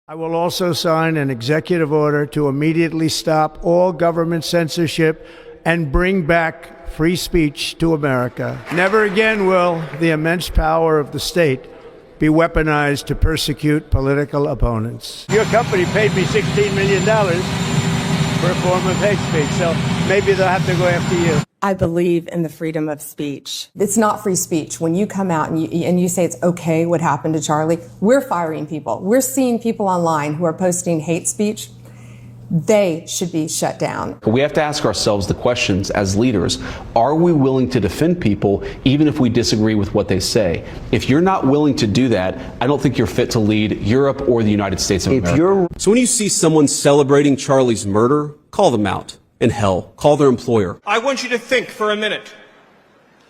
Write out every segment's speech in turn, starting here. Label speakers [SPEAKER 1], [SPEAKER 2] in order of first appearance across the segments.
[SPEAKER 1] I will also sign an executive order to immediately stop all government censorship and bring back free speech to America. Never again will the immense power of the state be weaponized to persecute political opponents. Your company paid me $16 million for a form of hate speech, so maybe they'll have to go after you.
[SPEAKER 2] I believe in the freedom of speech.
[SPEAKER 3] It's not free speech. When you come out and you say it's okay what happened to Charlie, we're firing people. We're seeing people online who are posting hate speech. They should be shut down.
[SPEAKER 4] We have to ask ourselves the questions as leaders. Are we willing to defend people even if we disagree with what they say? If you're not willing to do that, I don't think you're fit to lead Europe or the United States of America. So when you see someone celebrating Charlie's murder, call them out. And hell, call their employer.
[SPEAKER 5] I want you to think for a minute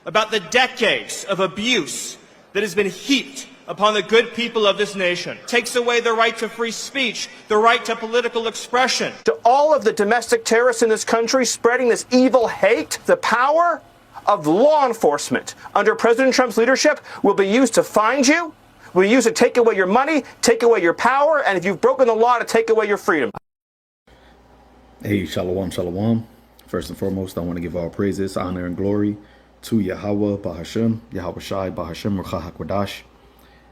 [SPEAKER 5] about the decades of abuse that has been heaped upon the good people of this nation. It takes away the right to free speech, the right to political expression. To all of the domestic terrorists in this country spreading this evil hate, the power of law enforcement under President Trump's leadership will be used to find you, will be used to take away your money, take away your power, and if you've broken the law, to take away your freedom.
[SPEAKER 6] Hey, shalom, shalom. First and foremost, I want to give all praises, honor, and glory to Yahweh Bahashem, Yahweh Shai Bahashem Ruach HaKodash,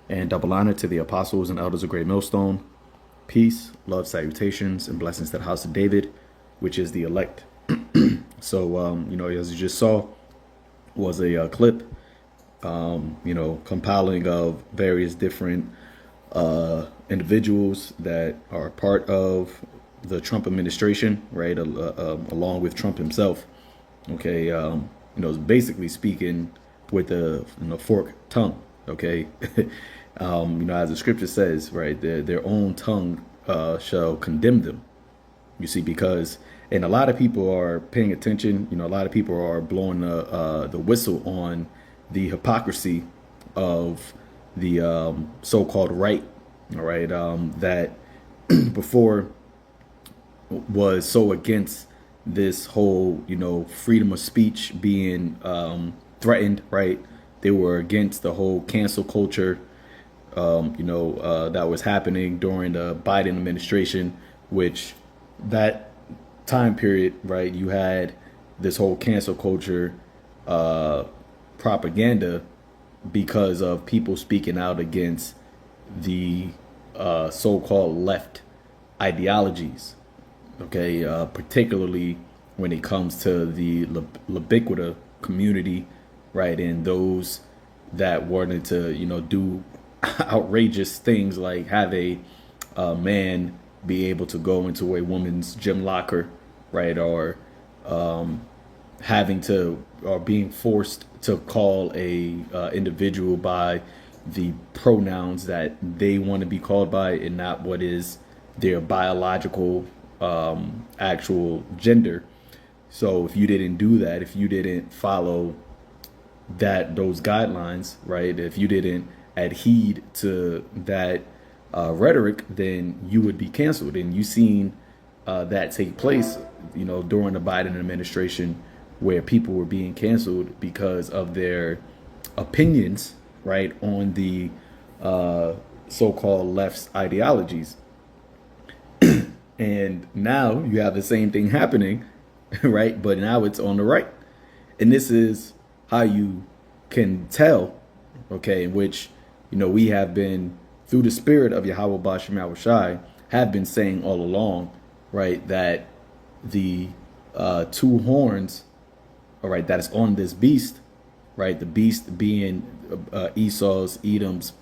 [SPEAKER 6] and double honor to the apostles and elders of Great Millstone. Peace, love, salutations, and blessings to the house of David, which is the elect. So, as you just saw, was a clip, compiling of various different individuals that are part of the Trump administration, right, along with Trump himself. Okay, basically speaking with a forked tongue. Okay, as the scripture says, right, their own tongue shall condemn them. You see, and a lot of people are paying attention. A lot of people are blowing the whistle on the hypocrisy of the so-called right. All right, that before was so against this whole, freedom of speech being threatened, right? They were against the whole cancel culture, that was happening during the Biden administration, which that time period, right? You had this whole cancel culture propaganda because of people speaking out against the so-called left ideologies. Okay, particularly when it comes to the Libiquita community, right, and those that wanted to, do outrageous things like have a man be able to go into a woman's gym locker, right, or being forced to call a individual by the pronouns that they want to be called by and not what is their biological actual gender. So if you didn't do that, if you didn't follow those guidelines, right, if you didn't adhere to that rhetoric, then you would be canceled. And you've seen that take place, during the Biden administration, where people were being canceled because of their opinions, right, on the so-called left's ideologies. And now you have the same thing happening, right? But now it's on the right. And this is how you can tell, okay, in which, we have been, through the spirit of Yahweh Bashem Yahweh Shai, have been saying all along, right, that the two horns, all right, that is on this beast, right, the beast being Edom's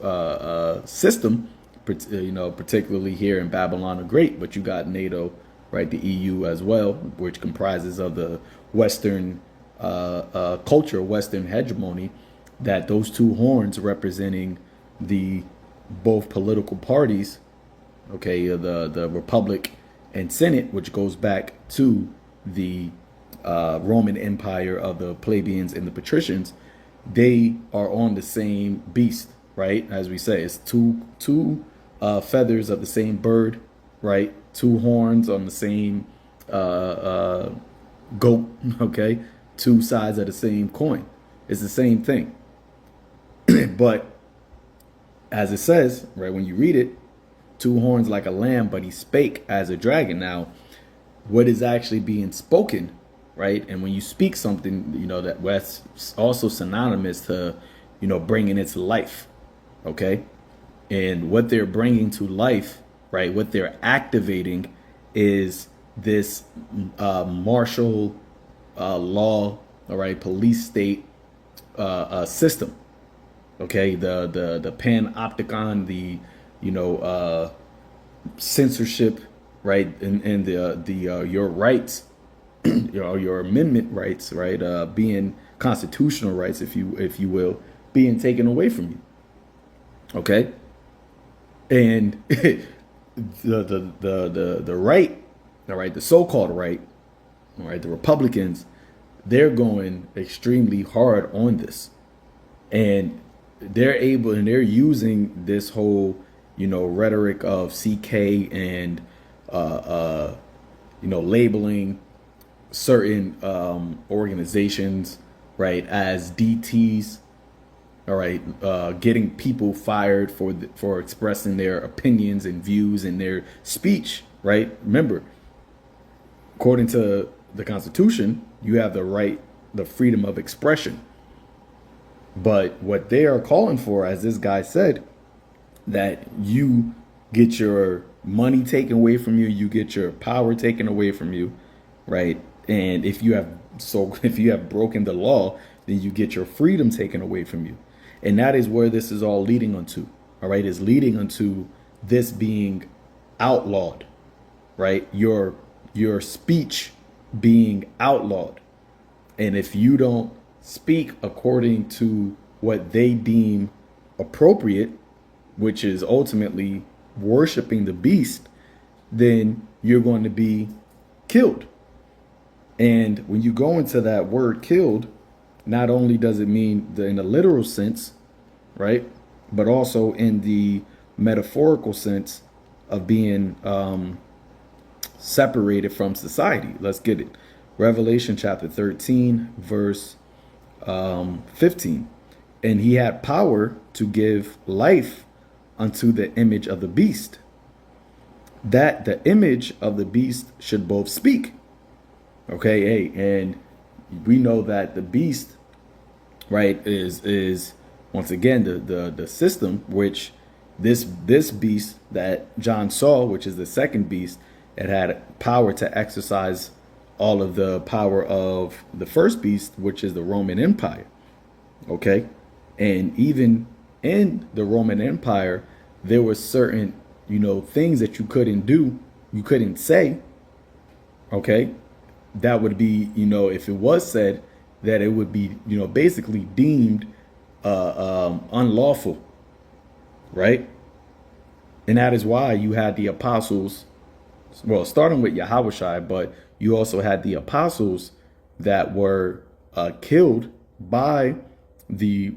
[SPEAKER 6] system, particularly here in Babylon the Great, but you got NATO, right, the EU as well, which comprises of the Western culture, Western hegemony, that those two horns representing the both political parties, okay, the Republic and Senate, which goes back to the Roman Empire of the plebeians and the patricians, they are on the same beast, right? As we say, it's two feathers of the same bird, right? Two horns on the same goat, okay? Two sides of the same coin. It's the same thing. But as it says, right, when you read it, two horns like a lamb, but he spake as a dragon. Now, what is actually being spoken, right? And when you speak something, that's also synonymous to, bringing it to life, okay? And what they're bringing to life, right, what they're activating is this martial law, all right, police state system, okay? The panopticon, the censorship, right, and the your rights, your amendment rights, right, being constitutional rights, if you will, being taken away from you, okay? And the right, all right, the so-called right, all right, the Republicans, they're going extremely hard on this, and they're using this whole rhetoric of CK and labeling certain organizations, right, as DTs, all right, getting people fired for expressing their opinions and views and their speech, right? Remember, according to the Constitution, you have the right, the freedom of expression. But what they are calling for, as this guy said, that you get your money taken away from you, you get your power taken away from you, right? And if you have broken the law, then you get your freedom taken away from you. And that is where this is all leading onto, all right? Is leading onto this being outlawed, right? Your speech being outlawed. And if you don't speak according to what they deem appropriate, which is ultimately worshiping the beast, then you're going to be killed. And when you go into that word killed, not only does it mean in the literal sense, right, but also in the metaphorical sense of being separated from society. Let's get it. Revelation chapter 13, verse 15. And he had power to give life unto the image of the beast, that the image of the beast should both speak. Okay, and we know that the beast, right, is once again the system, which this beast that John saw, which is the second beast, it had power to exercise all of the power of the first beast, which is the Roman Empire. Okay, and even in the Roman Empire, there were certain things that you couldn't do, you couldn't say. Okay, that would be if it was said, that it would be basically deemed unlawful, right? And that is why you had the apostles, well, starting with Yahushua, but you also had the apostles that were killed by the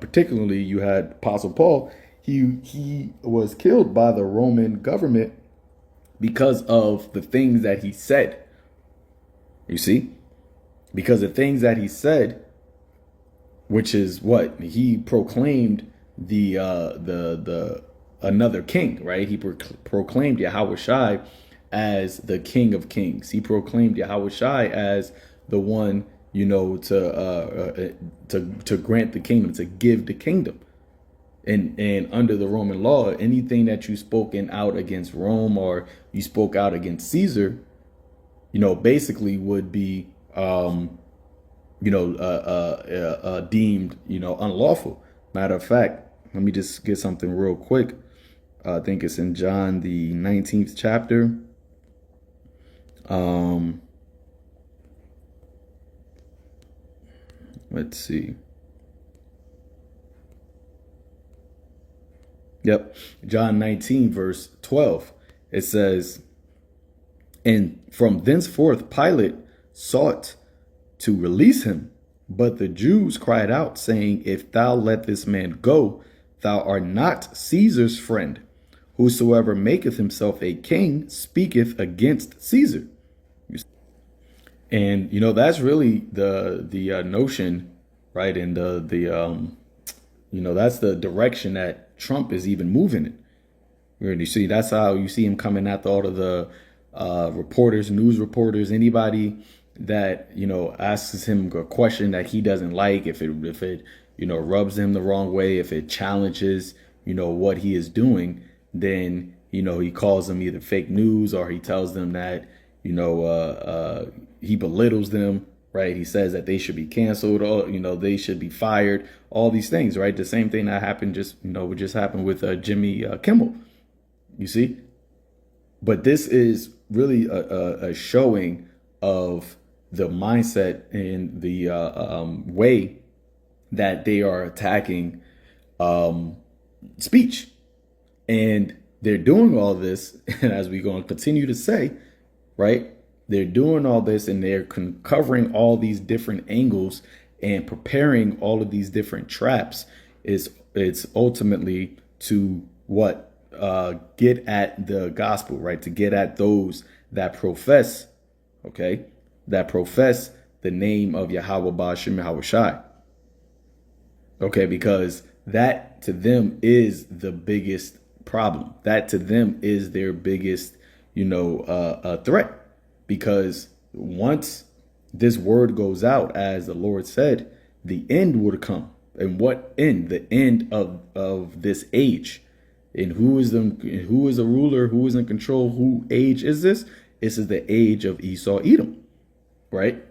[SPEAKER 6] particularly you had Apostle Paul. He was killed by the Roman government because of the things that he said. You see, because the things that he said, which is what he proclaimed the another king, right? He proclaimed Yahushua as the King of Kings. He proclaimed Yahushua as the one, to grant the kingdom, to give the kingdom. And under the Roman law, anything that you spoken out against Rome or you spoke out against Caesar, basically would be, deemed, unlawful. Matter of fact, let me just get something real quick. I think it's in John, the 19th chapter. Let's see. Yep. John 19, verse 12. It says, and from thenceforth Pilate sought to release him, but the Jews cried out, saying, if thou let this man go, thou art not Caesar's friend. Whosoever maketh himself a king speaketh against Caesar. And that's really the notion, right? And the that's the direction that Trump is even moving in. You see, that's how you see him coming after all of the reporters, news reporters, anybody that, you know, asks him a question that he doesn't like, if it you know, rubs him the wrong way, if it challenges, you know, what he is doing, then, you know, he calls them either fake news, or he tells them that, you know, he belittles them, right? He says that they should be canceled, or, you know, they should be fired, all these things, right? The same thing that happened just happened with Jimmy Kimmel, you see? But this is really a showing of the mindset and the way that they are attacking speech. And they're doing all this, and as we're going to continue to say, right, they're doing all this, and they're covering all these different angles and preparing all of these different traps. It's ultimately to what? Get at the gospel, right? To get at those that profess, okay, that profess the name of Yahweh Ba'ashem Yahweh Shai. Okay, because that to them is the biggest problem. That to them is their biggest, you know, threat. Because once this word goes out, as the Lord said, the end would come. And what end? The end of this age. And who is the ruler? Who is in control? Who age is this? This is the age of Esau, Edom, right?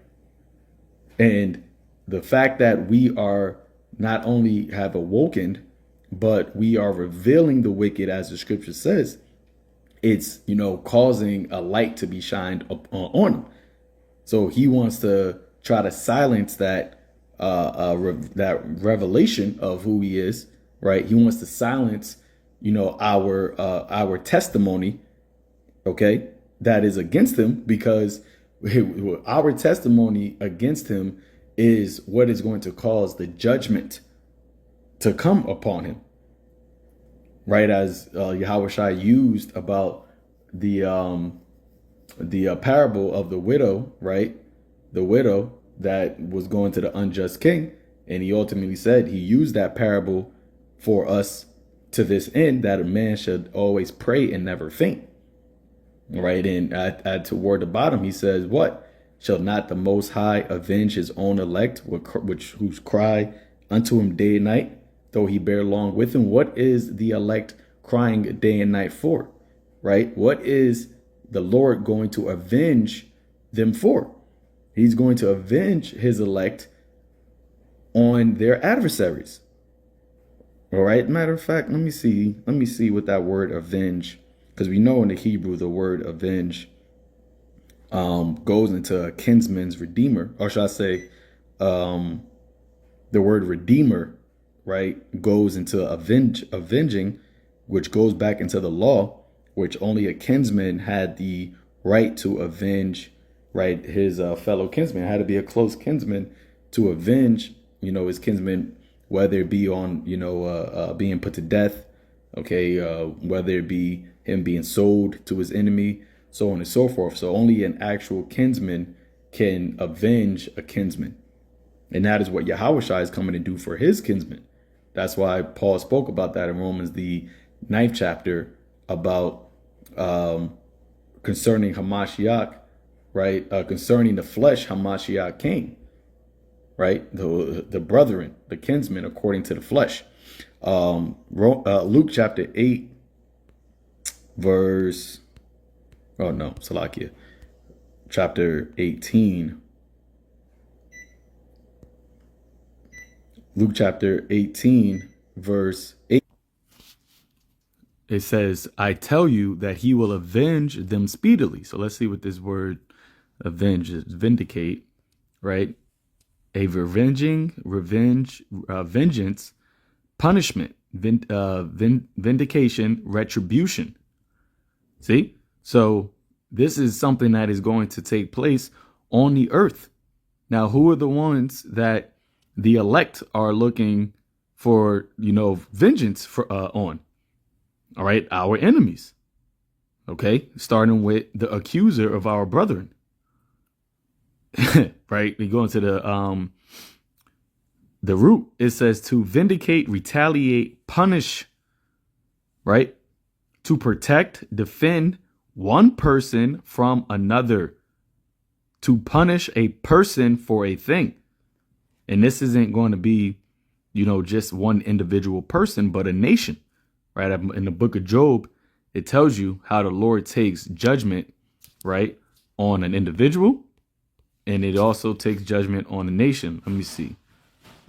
[SPEAKER 6] And the fact that we are not only have awoken, but we are revealing the wicked, as the scripture says, it's, you know, causing a light to be shined up on him. So he wants to try to silence that that revelation of who he is, right? He wants to silence, you know, our testimony, okay, that is against him, because our testimony against him is what is going to cause the judgment to come upon him, right? As Yahweh Shai used about the parable of the widow, right? The widow that was going to the unjust king, and he ultimately said he used that parable for us to this end, that a man should always pray and never faint, right? And at toward the bottom, he says, what? Shall not the Most High avenge his own elect, whose cry unto him day and night, though he bear long with him? What is the elect crying day and night for, right? What is the Lord going to avenge them for? He's going to avenge his elect on their adversaries. All right. Matter of fact, let me see what that word avenge, because we know in the Hebrew the word avenge goes into a kinsman's redeemer, or should I say, the word redeemer, right, goes into avenging, which goes back into the law, which only a kinsman had the right to avenge, right, his fellow kinsman. It had to be a close kinsman to avenge, you know, his kinsman, whether it be on, you know, being put to death, okay, whether it be him being sold to his enemy, so on and so forth. So only an actual kinsman can avenge a kinsman. And that is what Yahweh Shai is coming to do for his kinsman. That's why Paul spoke about that in Romans, the 9th chapter, about concerning Hamashiach, right? Concerning the flesh, Hamashiach came, right? The brethren, the kinsmen, according to the flesh. Luke chapter 8, verse, oh no, Salakia, chapter 18. Luke chapter 18, verse 8. It says, I tell you that he will avenge them speedily. So let's see what this word avenge is. Vindicate, right? A vengeance, punishment, vindication, retribution. See? So this is something that is going to take place on the earth. Now, who are the ones that the elect are looking for, you know, vengeance for on? All right, our enemies. Okay, starting with the accuser of our brethren. Right, we go into the root. It says to vindicate, retaliate, punish. Right, to protect, defend one person from another, to punish a person for a thing. And this isn't going to be, just one individual person, but a nation, right? In the book of Job, it tells you how the Lord takes judgment, right, on an individual, and it also takes judgment on a nation. Let me see.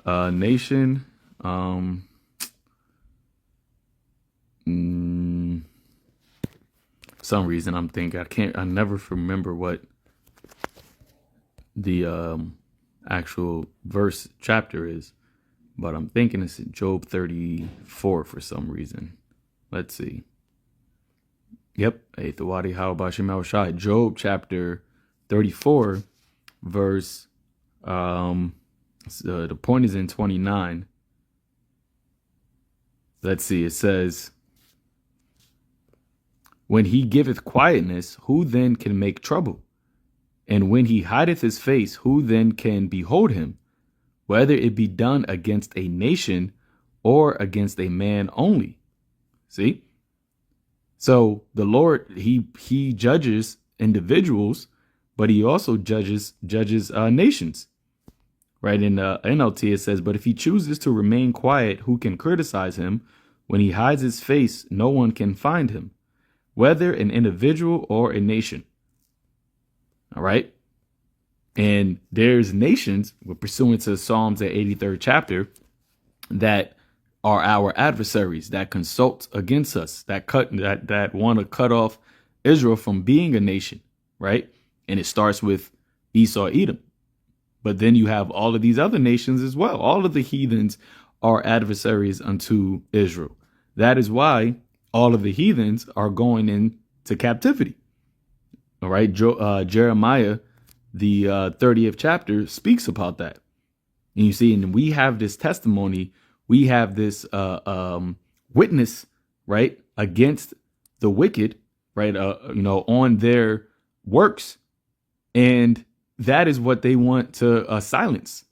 [SPEAKER 6] Nation. Some reason I'm thinking I never remember what the actual verse chapter is, but I'm thinking it's Job 34 for some reason. Let's see. Yep, Job chapter 34, verse. The point is in 29. Let's see. It says, "When he giveth quietness, who then can make trouble? And when he hideth his face, who then can behold him? Whether it be done against a nation or against a man only." See? So the Lord, he judges individuals, but he also judges nations. Right? In NLT, it says, "But if he chooses to remain quiet, who can criticize him? When he hides his face, no one can find him, whether an individual or a nation." All right. And there's nations, pursuant to Psalms, the 83rd chapter, that are our adversaries, that consult against us, that want to cut off Israel from being a nation. Right. And it starts with Esau, Edom. But then you have all of these other nations as well. All of the heathens are adversaries unto Israel. That is why all of the heathens are going into captivity. All right. Jeremiah, the 30th chapter, speaks about that. And you see, and we have this testimony. We have this witness, right, against the wicked, right, on their works. And that is what they want to silence.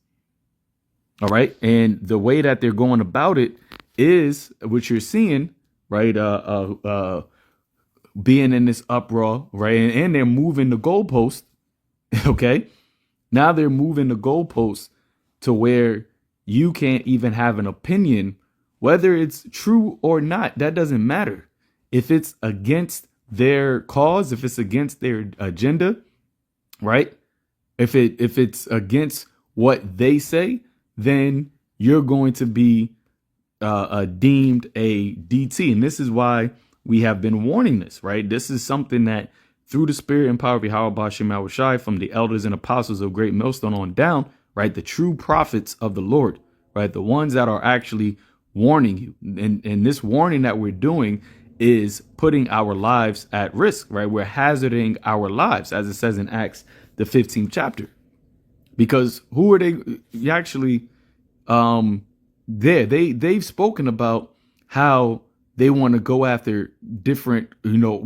[SPEAKER 6] All right. And the way that they're going about it is what you're seeing, right? Being in this uproar, right? And they're moving the goalpost. Okay. Now they're moving the goalpost to where you can't even have an opinion, whether it's true or not. That doesn't matter. If it's against their cause, if it's against their agenda, right? If it's against what they say, then you're going to be deemed a DT. And this is why we have been warning this, right? This is something that through the spirit and power of Yahweh Bashem Yahushai, from the elders and apostles of Great Millstone on down, right? The true prophets of the Lord, right? The ones that are actually warning you. And this warning that we're doing is putting our lives at risk, right? We're hazarding our lives, as it says in Acts, the 15th chapter, because who are they actually there? They've spoken about how they want to go after different,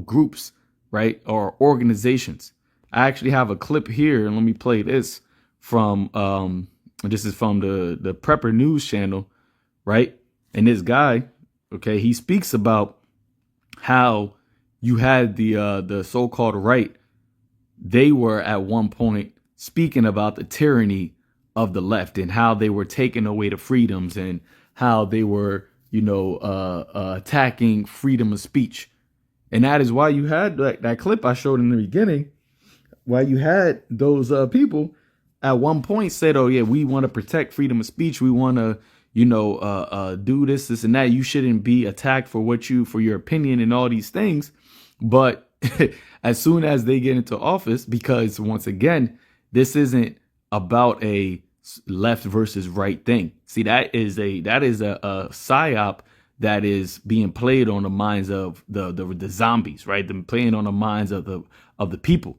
[SPEAKER 6] groups, right? Or organizations. I actually have a clip here, and let me play this from, this is from the Prepper News channel, right? And this guy, okay, he speaks about how you had the so-called right. They were at one point speaking about the tyranny of the left and how they were taking away the freedoms and how they were, attacking freedom of speech. And that is why you had that clip I showed in the beginning, why you had those people at one point said, "Oh yeah, we want to protect freedom of speech. We want to, do this and that. You shouldn't be attacked for your opinion and all these things." But as soon as they get into office, because once again, this isn't about a left versus right thing. See, that is a psyop that is being played on the minds of the zombies, right? They're playing on the minds of the people,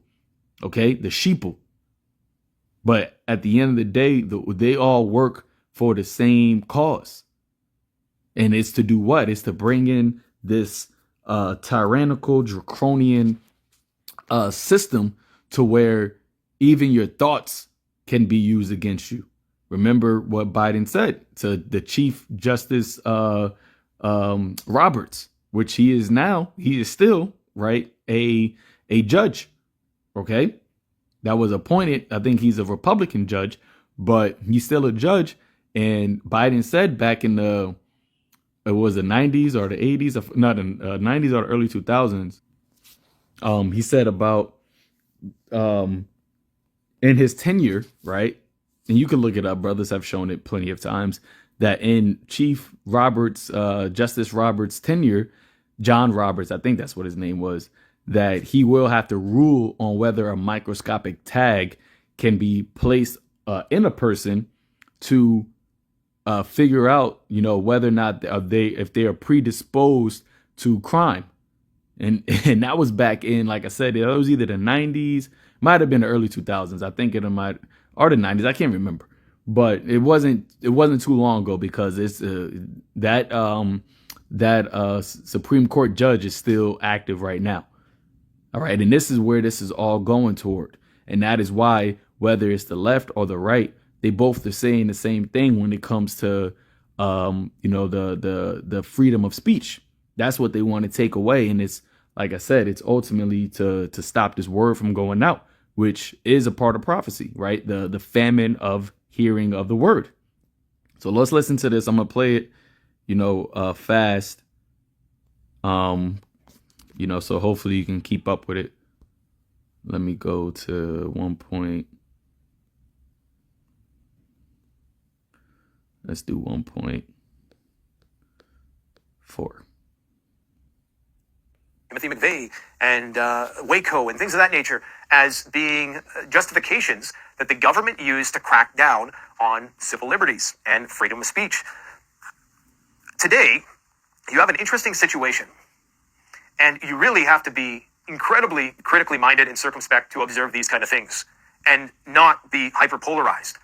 [SPEAKER 6] okay, the sheeple. But at the end of the day, they all work for the same cause, and it's to do what? It's to bring in this tyrannical, draconian system to where even your thoughts can be used against you. Remember what Biden said to the Chief Justice Roberts, which he is now, he is still, right, a judge, okay? That was appointed. I think he's a Republican judge, but he's still a judge. And Biden said back in it was the 90s or the 80s, not the 90s or the early 2000s. He said about in his tenure, right? And you can look it up. Brothers have shown it plenty of times that in Chief Roberts, Justice Roberts' tenure, John Roberts, I think that's what his name was, that he will have to rule on whether a microscopic tag can be placed in a person to figure out, whether or not if they are predisposed to crime. And that was back in, like I said, it was either the 90s, might have been the early 2000s. I think or the 90s. I can't remember. But it wasn't too long ago, because it's that Supreme Court judge is still active right now. All right. And this is where this is all going toward. And that is why, whether it's the left or the right, they both are saying the same thing when it comes to, the freedom of speech. That's what they want to take away. And it's, like I said, it's ultimately to stop this word from going out, which is a part of prophecy, right? The famine of hearing of the word. So let's listen to this. I'm going to play it, fast. So hopefully you can keep up with it. Let me go to 1. Let's do 1.4.
[SPEAKER 7] Timothy McVeigh and Waco and things of that nature as being justifications that the government used to crack down on civil liberties and freedom of speech. Today, you have an interesting situation, and you really have to be incredibly critically minded and circumspect to observe these kind of things and not be hyperpolarized.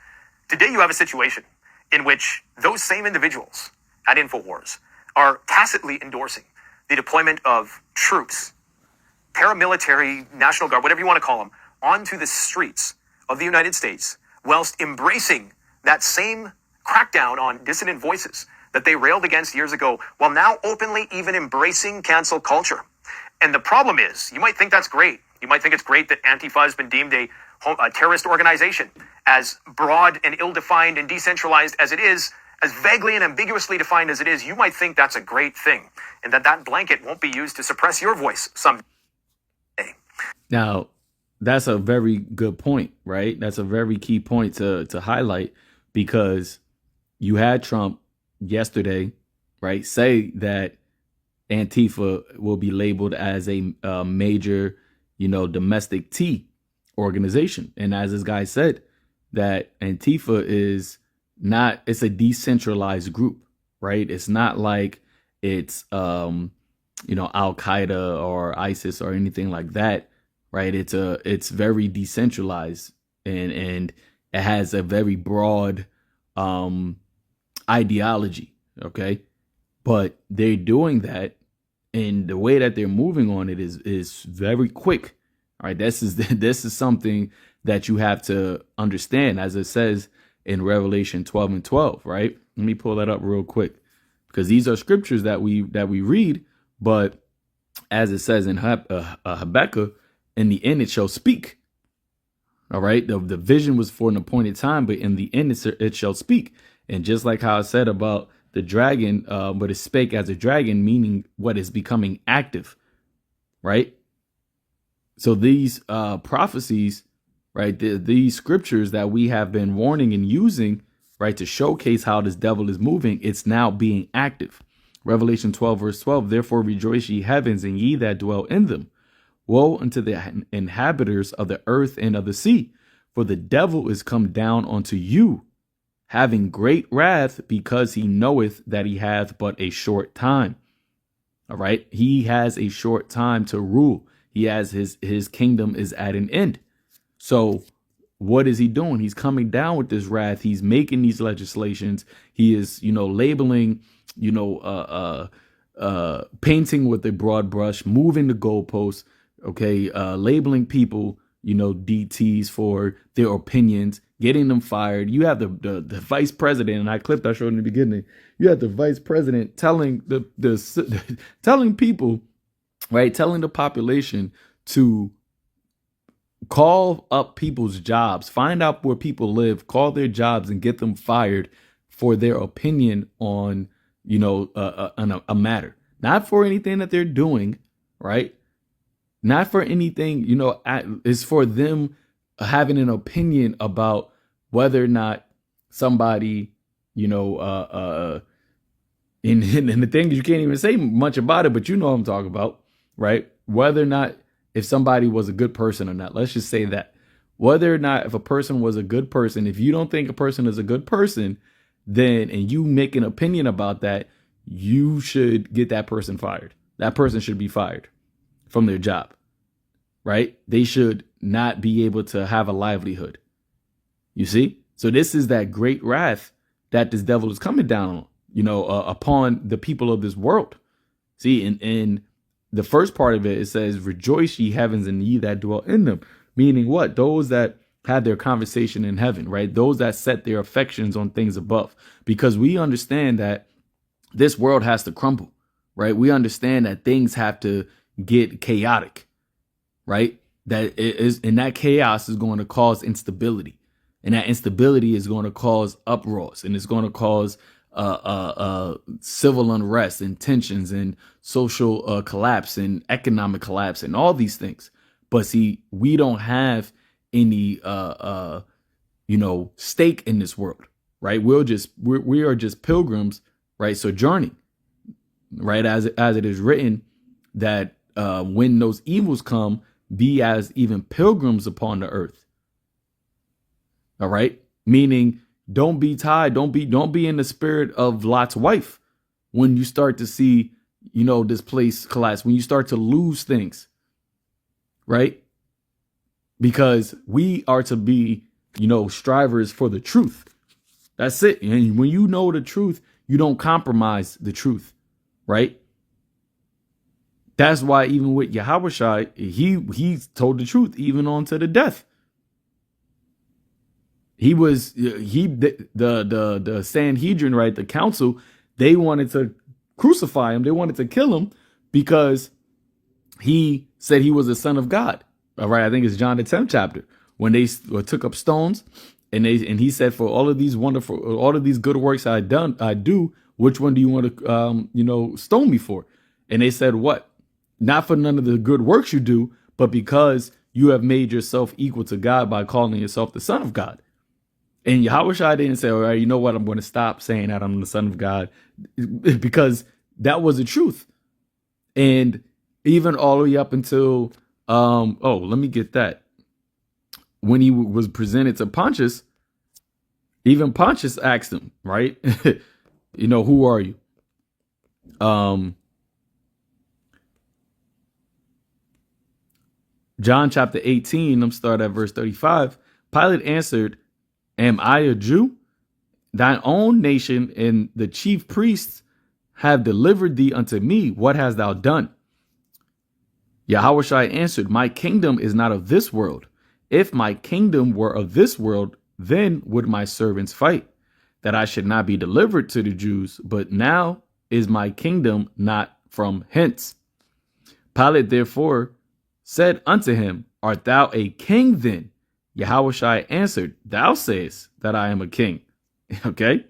[SPEAKER 7] Today, you have a situation in which those same individuals at InfoWars are tacitly endorsing the deployment of troops, paramilitary, National Guard, whatever you want to call them, onto the streets of the United States, whilst embracing that same crackdown on dissident voices that they railed against years ago, while now openly even embracing cancel culture. And the problem is, you might think that's great. You might think it's great that Antifa has been deemed a terrorist organization, as broad and ill-defined and decentralized as it is, as vaguely and ambiguously defined as it is. You might think that's a great thing, and that blanket won't be used to suppress your voice someday.
[SPEAKER 6] Now, that's a very good point, right? That's a very key point to highlight, because you had Trump yesterday, right, say that Antifa will be labeled as a major, domestic T organization. And as this guy said, that Antifa is not, it's a decentralized group, right? It's not like it's, Al-Qaeda or ISIS or anything like that, right? It's very decentralized, and it has a very broad ideology, okay? But they're doing that, and the way that they're moving on it is very quick. All right, this is something that you have to understand, as it says in Revelation 12:12, right? Let me pull that up real quick, because these are scriptures that we read, but as it says in Habakkuk, in the end it shall speak. All right, the vision was for an appointed time, but in the end it shall speak. And just like how I said about the dragon, but it spake as a dragon, meaning what is becoming active, right? So these prophecies, right, these scriptures that we have been warning and using, right, to showcase how this devil is moving, it's now being active. Revelation 12:12, therefore rejoice ye heavens, and ye that dwell in them. Woe unto the inhabitants of the earth and of the sea, for the devil is come down unto you, having great wrath, because he knoweth that he hath but a short time. All right, he has a short time to rule. He has his kingdom is at an end. So what is he doing? He's coming down with this wrath. He's making these legislations. He is, labeling, painting with a broad brush, moving the goalposts, okay, labeling people, DTs for their opinions. getting them fired. You have the vice president, and I showed in the beginning. You have the vice president telling telling people, right, telling the population to call up people's jobs, find out where people live, call their jobs, and get them fired for their opinion on, a matter, not for anything that they're doing, right? Not for anything, it's for them having an opinion about whether or not somebody, and the thing is, you can't even say much about it, but you know what I'm talking about, right? Whether or not if somebody was a good person or not. Let's just say that. Whether or not if a person was a good person, if you don't think a person is a good person, then, and you make an opinion about that, you should get that person fired. That person should be fired from their job, right? They should not be able to have a livelihood. You see? So this is that great wrath that this devil is coming down on, upon the people of this world. See, in the first part of it, it says, rejoice ye heavens and ye that dwell in them. Meaning what? Those that had their conversation in heaven, right? Those that set their affections on things above. Because we understand that this world has to crumble, right? We understand that things have to get chaotic, right? That it is, and that chaos is going to cause instability. And that instability is going to cause uproars, and it's going to cause civil unrest and tensions and social collapse and economic collapse and all these things. But see, we don't have any stake in this world, right? We are just pilgrims, right? Sojourning, right? As it is written that when those evils come, be as even pilgrims upon the earth. All right, meaning don't be tied, don't be in the spirit of Lot's wife when you start to see, this place collapse, when you start to lose things, right? Because we are to be, strivers for the truth. That's it. And when you know the truth, you don't compromise the truth, right? That's why even with Yahushua, he told the truth even on to the death. The Sanhedrin, right? The council, they wanted to crucify him. They wanted to kill him because he said he was the son of God. All right. I think it's John the 10th chapter when they took up stones and he said, for all of these good works I do, which one do you want to, stone me for? And they said, what? Not for none of the good works you do, but because you have made yourself equal to God by calling yourself the son of God. And Yahushua didn't say, all right, you know what? I'm going to stop saying that I'm the son of God, because that was the truth. And even all the way up until, let me get that. When he was presented to Pontius, even Pontius asked him, right? Who are you? John chapter 18, I'm start at verse 35. Pilate answered, am I a Jew? Thine own nation and the chief priests have delivered thee unto me. What hast thou done? Yahushua answered, my kingdom is not of this world. If my kingdom were of this world, then would my servants fight, that I should not be delivered to the Jews. But now is my kingdom not from hence. Pilate therefore said unto him, art thou a king then? Yahushua answered, thou sayest that I am a king. Okay.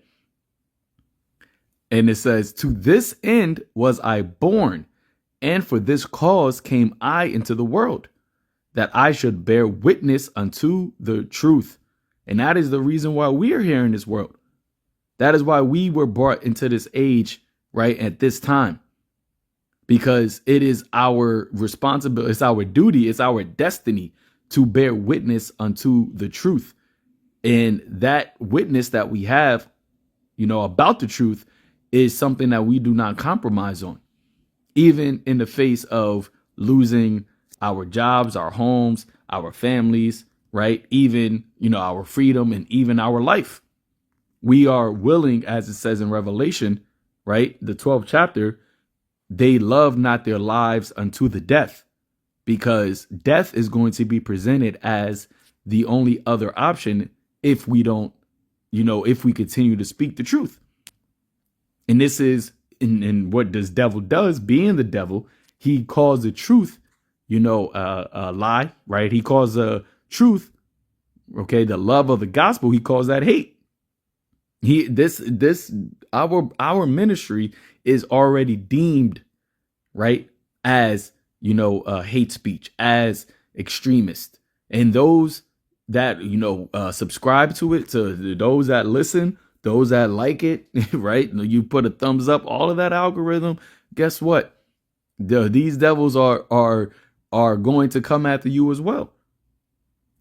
[SPEAKER 6] And it says, to this end was I born, and for this cause came I into the world, that I should bear witness unto the truth. And that is the reason why we are here in this world. That is why we were brought into this age, right, at this time. Because it is our responsibility, it's our duty, it's our destiny to bear witness unto the truth. And that witness that we have, about the truth is something that we do not compromise on, even in the face of losing our jobs, our homes, our families, right? Even, our freedom and even our life. We are willing, as it says in Revelation, right? The 12th chapter, they love not their lives unto the death, because death is going to be presented as the only other option if we don't, if we continue to speak the truth. And this is in what this devil does, being the devil, he calls the truth, a lie, right? He calls the truth, okay, the love of the gospel, he calls that hate. Our ministry is already deemed, right, as, hate speech, as extremist. And those that, subscribe to it, to those that listen, those that like it, right? You put a thumbs up, all of that algorithm. Guess what? These devils are going to come after you as well.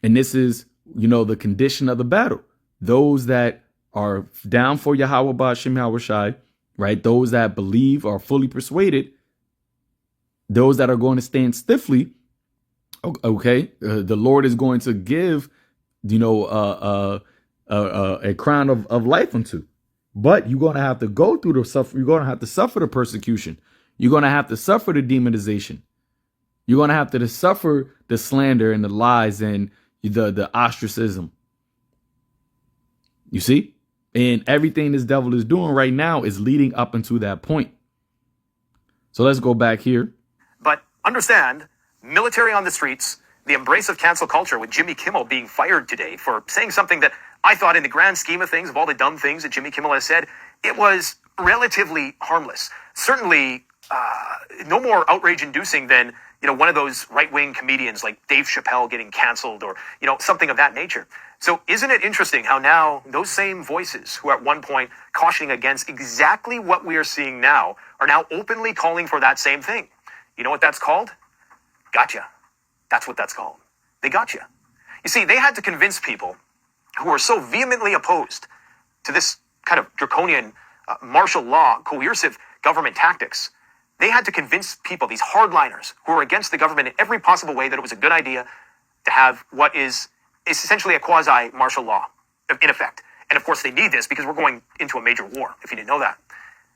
[SPEAKER 6] And this is, the condition of the battle. Those that are down for Yahweh Ba'Shem Yahweh Shai, right? Those that believe are fully persuaded. Those that are going to stand stiffly. Okay, the Lord is going to give, a crown of life unto. But you're going to have to go through the suffer. You're going to have to suffer the persecution. You're going to have to suffer the demonization. You're going to have to suffer the slander and the lies and the ostracism. You see? And everything this devil is doing right now is leading up into that point. So let's go back here.
[SPEAKER 7] But understand, military on the streets, the embrace of cancel culture, with Jimmy Kimmel being fired today for saying something that I thought, in the grand scheme of things, of all the dumb things that Jimmy Kimmel has said, it was relatively harmless. Certainly no more outrage-inducing than, one of those right-wing comedians like Dave Chappelle getting canceled, or, something of that nature. So isn't it interesting how now those same voices who at one point cautioning against exactly what we are seeing now are now openly calling for that same thing? You know what that's called? Gotcha. That's what that's called. They gotcha. You see, they had to convince people who are so vehemently opposed to this kind of draconian martial law, coercive government tactics. They had to convince people, these hardliners who are against the government in every possible way, that it was a good idea to have what is essentially a quasi-martial law in effect. And of course they need this because we're going into a major war, if you didn't know that.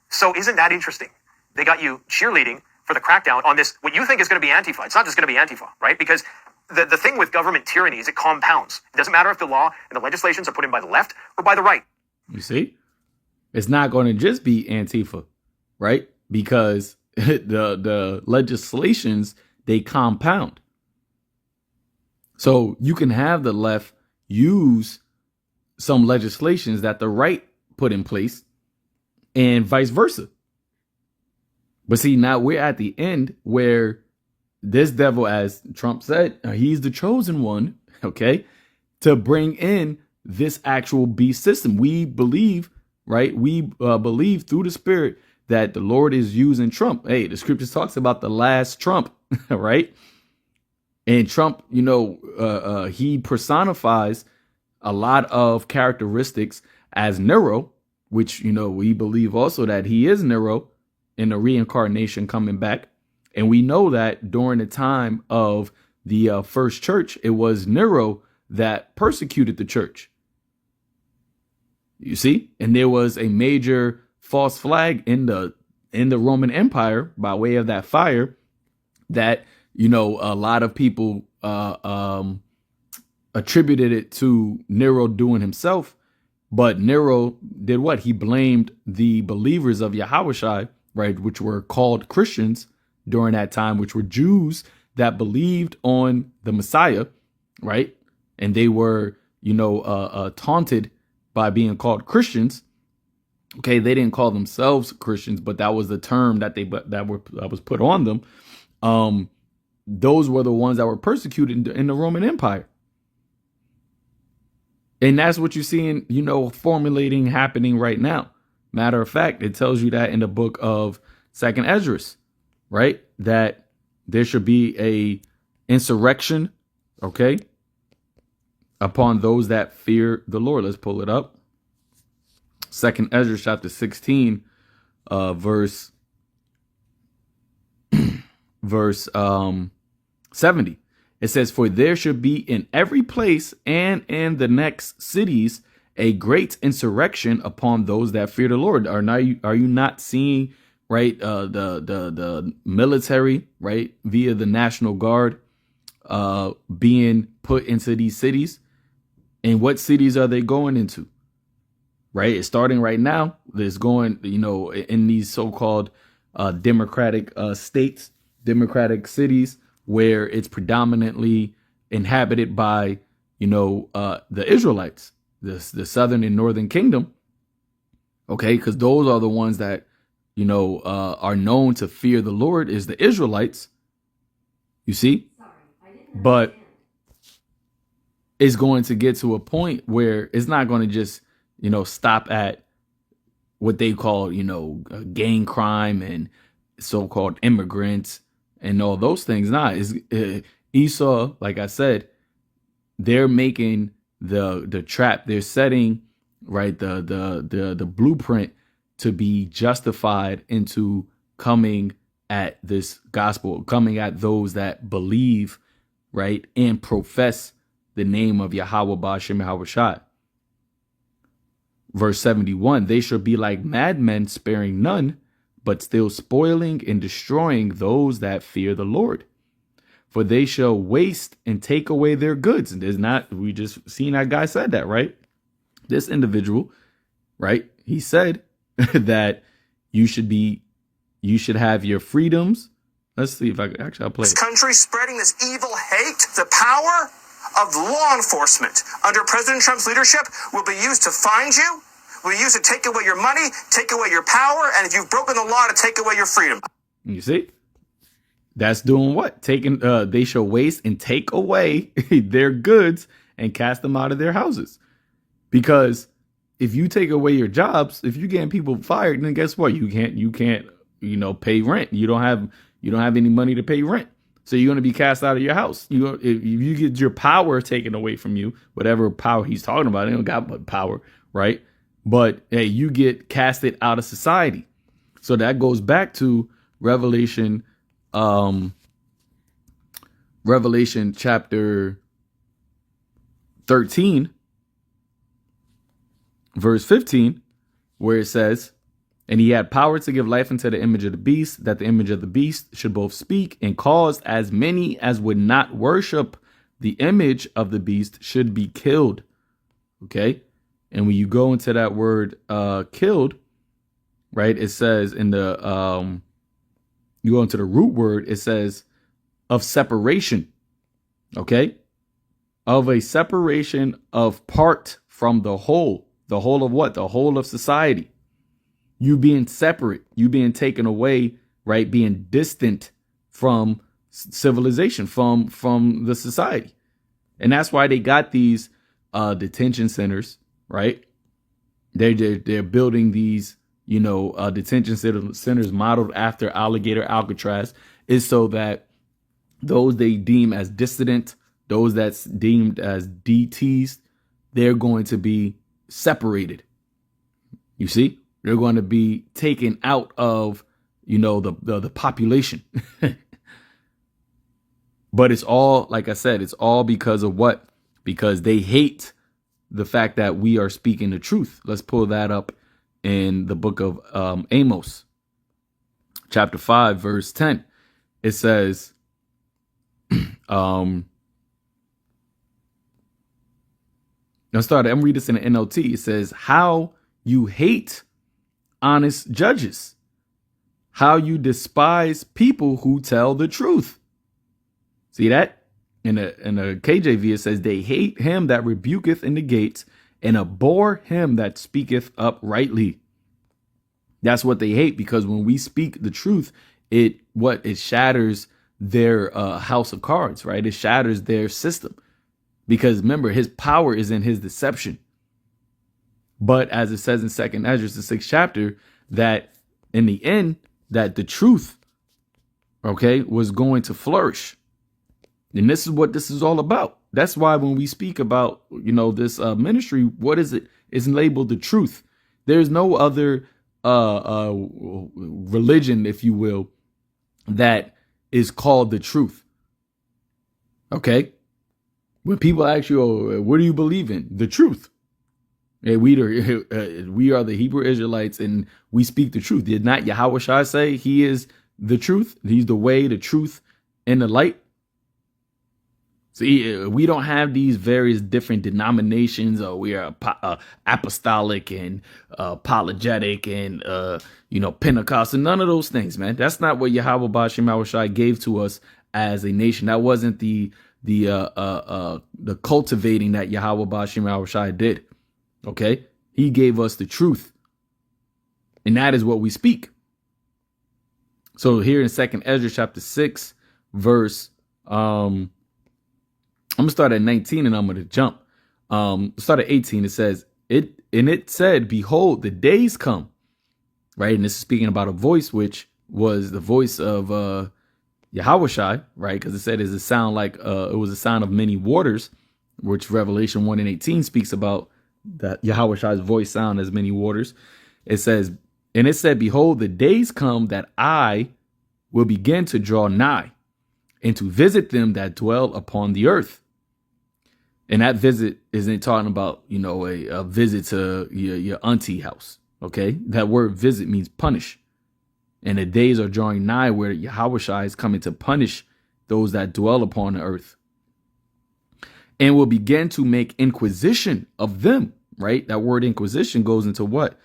[SPEAKER 7] So isn't that interesting? They got you cheerleading for the crackdown on this, what you think is going to be Antifa. It's not just going to be Antifa, right? Because the thing with government tyranny is it compounds. It doesn't matter if the law and the legislations are put in by the left or by the right.
[SPEAKER 6] You see? It's not going to just be Antifa, right? Because the legislations, they compound. So you can have the left use some legislations that the right put in place and vice versa. But see, now we're at the end where this devil, as Trump said, he's the chosen one, okay, to bring in this actual beast system. We believe, right? We believe through the Spirit that the Lord is using Trump. Hey, the scripture talks about the last Trump, right? And Trump, he personifies a lot of characteristics as Nero, which, we believe also that he is Nero in the reincarnation coming back. And we know that during the time of the first church, it was Nero that persecuted the church. You see? And there was a major false flag in the Roman Empire by way of that fire that, a lot of people attributed it to Nero doing himself. But Nero did what? He blamed the believers of Yahushua, right, which were called Christians during that time, which were Jews that believed on the Messiah, right? And they were, taunted by being called Christians. Okay, they didn't call themselves Christians, but that was the term that was put on them. Those were the ones that were persecuted in the Roman Empire. And that's what you're seeing, formulating, happening right now. Matter of fact, it tells you that in the book of 2nd Esdras, right? That there should be a insurrection, okay, upon those that fear the Lord. Let's pull it up. 2nd Esdras chapter 16, verse 70. It says, "For there should be in every place and in the next cities a great insurrection upon those that fear the Lord." Are you not seeing, right, the military, right, via the National Guard being put into these cities? And what cities are they going into? Right? It's starting right now. It's going, in these so-called democratic states, democratic cities, where it's predominantly inhabited by, the Israelites, the southern and northern kingdom. Okay, because those are the ones that, are known to fear the Lord, is the Israelites. You see? But it's going to get to a point where it's not going to just, stop at what they call, gang crime and so-called immigrants and all those things. Esau, like I said, they're making the trap. They're setting, right, the blueprint to be justified into coming at this gospel, coming at those that believe, right, and profess the name of Yahweh Ba'ashem Yahweh Shai. Verse 71, they shall be like madmen, sparing none, but still spoiling and destroying those that fear the Lord. For they shall waste and take away their goods. And we just seen that guy said that, right? This individual, right? He said that you should have your freedoms. Let's see if I'll play
[SPEAKER 7] This
[SPEAKER 6] it.
[SPEAKER 7] country spreading this evil hate, the power of law enforcement under President Trump's leadership will be used to find you, will be used to take away your money, take away your power, and if you've broken the law, to take away your freedom.
[SPEAKER 6] You see? That's doing what? They shall waste and take away their goods and cast them out of their houses. Because if you take away your jobs, if you're getting people fired, then guess what? You can't, pay rent. You don't have any money to pay rent. So you're going to be cast out of your house. If you get your power taken away from you, whatever power he's talking about, they don't got but power, right? But hey, you get casted out of society. So that goes back to Revelation chapter 13, verse 15, where it says, and he had power to give life unto the image of the beast, that the image of the beast should both speak and cause as many as would not worship the image of the beast should be killed. Okay. And when you go into that word killed, right, it says in the you go into the root word, it says of separation. Okay. Of a separation of part from the whole. The whole of what? The whole of society. You being separate, you being taken away, right? Being distant from civilization, from the society. And that's why they got these detention centers, right? They're building these, detention centers modeled after Alligator Alcatraz, is so that those they deem as dissident, those that's deemed as DTs, they're going to be separated. You see? They're going to be taken out of, the population. But it's all, like I said, it's all because of what? Because they hate the fact that we are speaking the truth. Let's pull that up in the book of Amos, chapter 5, verse 10. It says, I'm reading this in the NLT. It says, how you hate honest judges, how you despise people who tell the truth. See that? In a KJV, it says, they hate him that rebuketh in the gates and abhor him that speaketh uprightly. That's what they hate, because when we speak the truth, it shatters their house of cards, right? It shatters their system, because remember, his power is in his deception. But as it says in 2nd Ezra, the 6th chapter, that in the end, that the truth, okay, was going to flourish. And this is what this is all about. That's why when we speak about, this ministry, what is it? It's labeled the truth. There's no other religion, if you will, that is called the truth. Okay? When people ask you, oh, what do you believe in? The truth. We are the Hebrew Israelites, and we speak the truth. Did not Yahweh Shai say he is the truth? He's the way, the truth, and the light. See, we don't have these various different denominations, or we are apostolic and apologetic and, Pentecostal, none of those things, man. That's not what Yahweh Bashim Yahushai gave to us as a nation. That wasn't the cultivating that Yahweh Bashim Yahushai did. Okay. He gave us the truth, and that is what we speak. So here in 2nd Ezra chapter 6, verse, I'm gonna start at 19 and I'm gonna jump. Start at 18. It says, it said, behold, the days come, right? And this is speaking about a voice, which was the voice of Yahushai, right? Because it said it's a sound like it was a sound of many waters, which Revelation 1 and 18 speaks about that Yahushai's voice sound as many waters. It says, and it said, behold, the days come that I will begin to draw nigh and to visit them that dwell upon the earth. And that visit isn't talking about, a visit to your auntie house. Okay. That word visit means punish. And the days are drawing nigh where Yahushai is coming to punish those that dwell upon the earth, and will begin to make inquisition of them. Right. That word inquisition goes into what?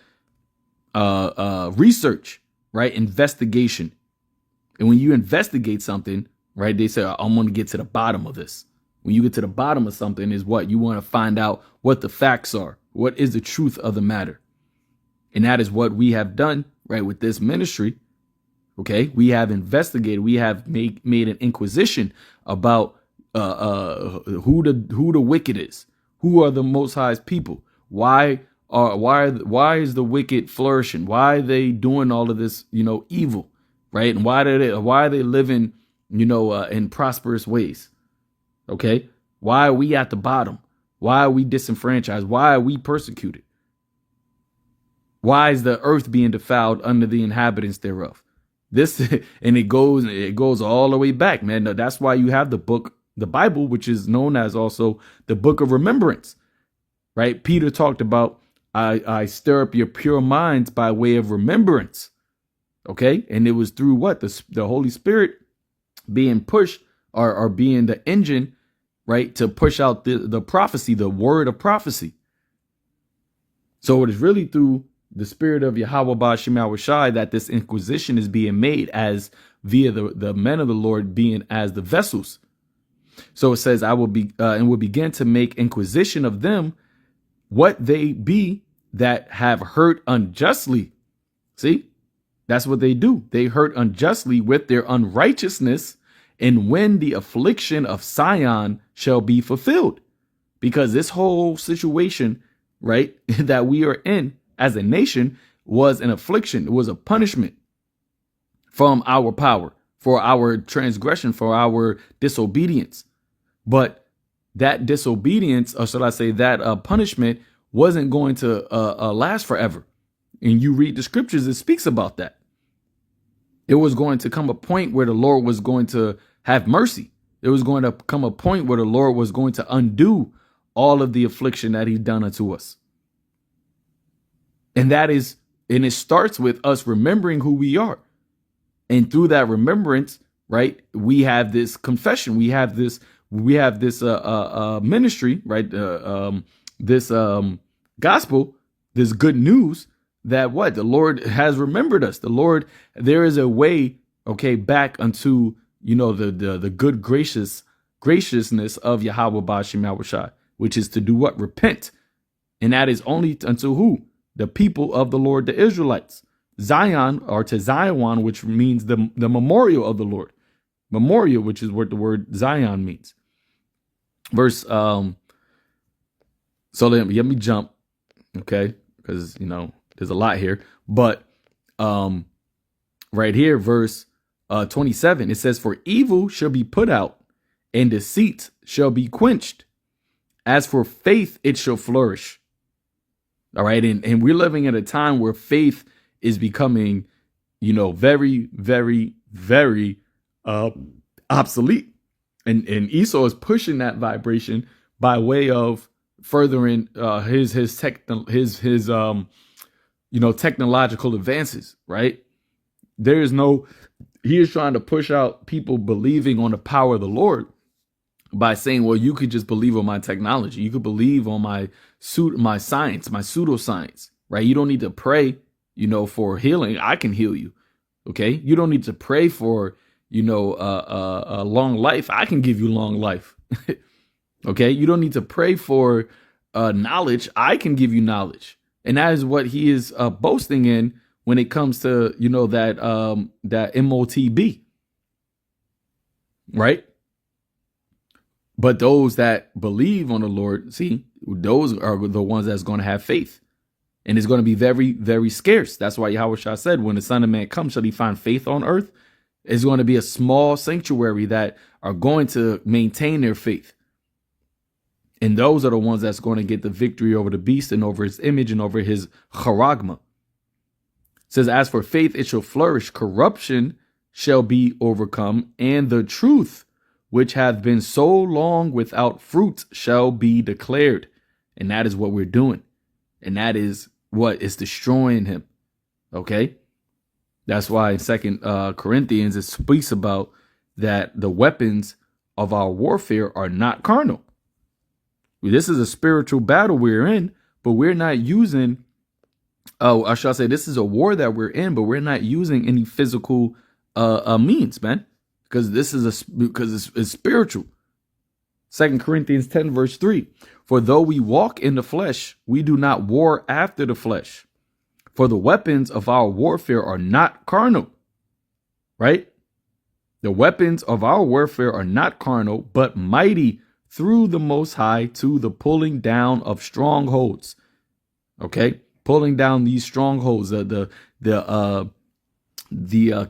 [SPEAKER 6] Research, right? Investigation. And when you investigate something, right, they say, I'm going to get to the bottom of this. When you get to the bottom of something is what? You want to find out what the facts are. What is the truth of the matter? And that is what we have done, right, with this ministry. Okay. We have investigated. We have made an inquisition about who the wicked is. Who are the Most High's people? Why is the wicked flourishing? Why are they doing all of this, evil, right? And why are they living, in prosperous ways? Okay. Why are we at the bottom? Why are we disenfranchised? Why are we persecuted? Why is the earth being defiled under the inhabitants thereof? This, and it goes all the way back, man. That's why you have the Bible, which is known as also the book of remembrance, right? Peter talked about, I stir up your pure minds by way of remembrance. Okay. And it was through what? The Holy Spirit being pushed or being the engine, right, to push out the prophecy, the word of prophecy. So it is really through the spirit of Yahweh Bashim Yahushai that this inquisition is being made as via the men of the Lord being as the vessels. So it says, I will begin to make inquisition of them, what they be that have hurt unjustly. See, that's what they do. They hurt unjustly with their unrighteousness, and when the affliction of Sion shall be fulfilled. Because this whole situation, right, that we are in as a nation was an affliction. It was a punishment from our power, for our transgression, for our disobedience. But that disobedience, or shall I say that punishment, wasn't going to last forever. And you read the scriptures, it speaks about that. It was going to come a point where the Lord was going to have mercy. It was going to come a point where the Lord was going to undo all of the affliction that he's done unto us. And it starts with us remembering who we are. And through that remembrance, right, we have this confession. We have this ministry, right? This gospel, this good news that what? The Lord has remembered us. The Lord, there is a way, okay, back unto, the good graciousness of Yahweh Bashim Yahushai, which is to do what? Repent. And that is only unto who? The people of the Lord, the Israelites. Zion, or to Zion, which means the memorial of the Lord. Memorial, which is what the word Zion means. Verse, so let me jump, okay, because, there's a lot here. But right here, verse 27, it says, for evil shall be put out, and deceit shall be quenched. As for faith, it shall flourish. All right. And we're living at a time where faith is becoming, very, very, very obsolete. And Esau is pushing that vibration by way of furthering his technological advances. Right. He is trying to push out people believing on the power of the Lord, by saying, well, you could just believe on my technology. You could believe on my science, my pseudoscience, right? You don't need to pray, for healing. I can heal you. Okay. You don't need to pray for, a long life. I can give you long life. Okay. You don't need to pray for knowledge. I can give you knowledge. And that is what he is boasting in when it comes to, that MOTB. Right. But those that believe on the Lord, see, those are the ones that's going to have faith. And it's going to be very, very scarce. That's why Yahushua said, when the Son of Man comes, shall he find faith on earth? It's going to be a small sanctuary that are going to maintain their faith. And those are the ones that's going to get the victory over the beast and over his image and over his charagma. It says, as for faith, it shall flourish. Corruption shall be overcome, and the truth, which hath been so long without fruit, shall be declared. And that is what we're doing. And that is what is destroying him. Okay. That's why in 2 Corinthians, it speaks about that the weapons of our warfare are not carnal. This is a spiritual battle we're in, but we're not using, I shall say this is a war that we're in, but we're not using any physical means, man, because it's spiritual. 2 Corinthians 10 verse 3, for though we walk in the flesh, we do not war after the flesh. For the weapons of our warfare are not carnal, right? The weapons of our warfare are not carnal, but mighty through the Most High to the pulling down of strongholds. Okay, pulling down these strongholds, the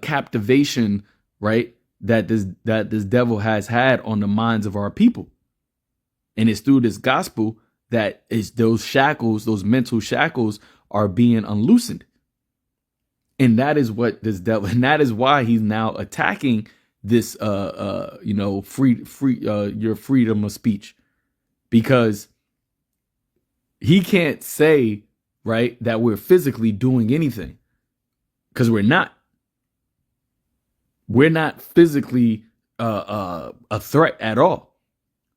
[SPEAKER 6] captivation, right? That this devil has had on the minds of our people. And it's through this gospel that is those shackles, those mental shackles are being unloosened. And that is what this devil, and that is why he's now attacking this, your freedom of speech, because he can't say, right, that we're physically doing anything, because we're not. We're not physically a threat at all,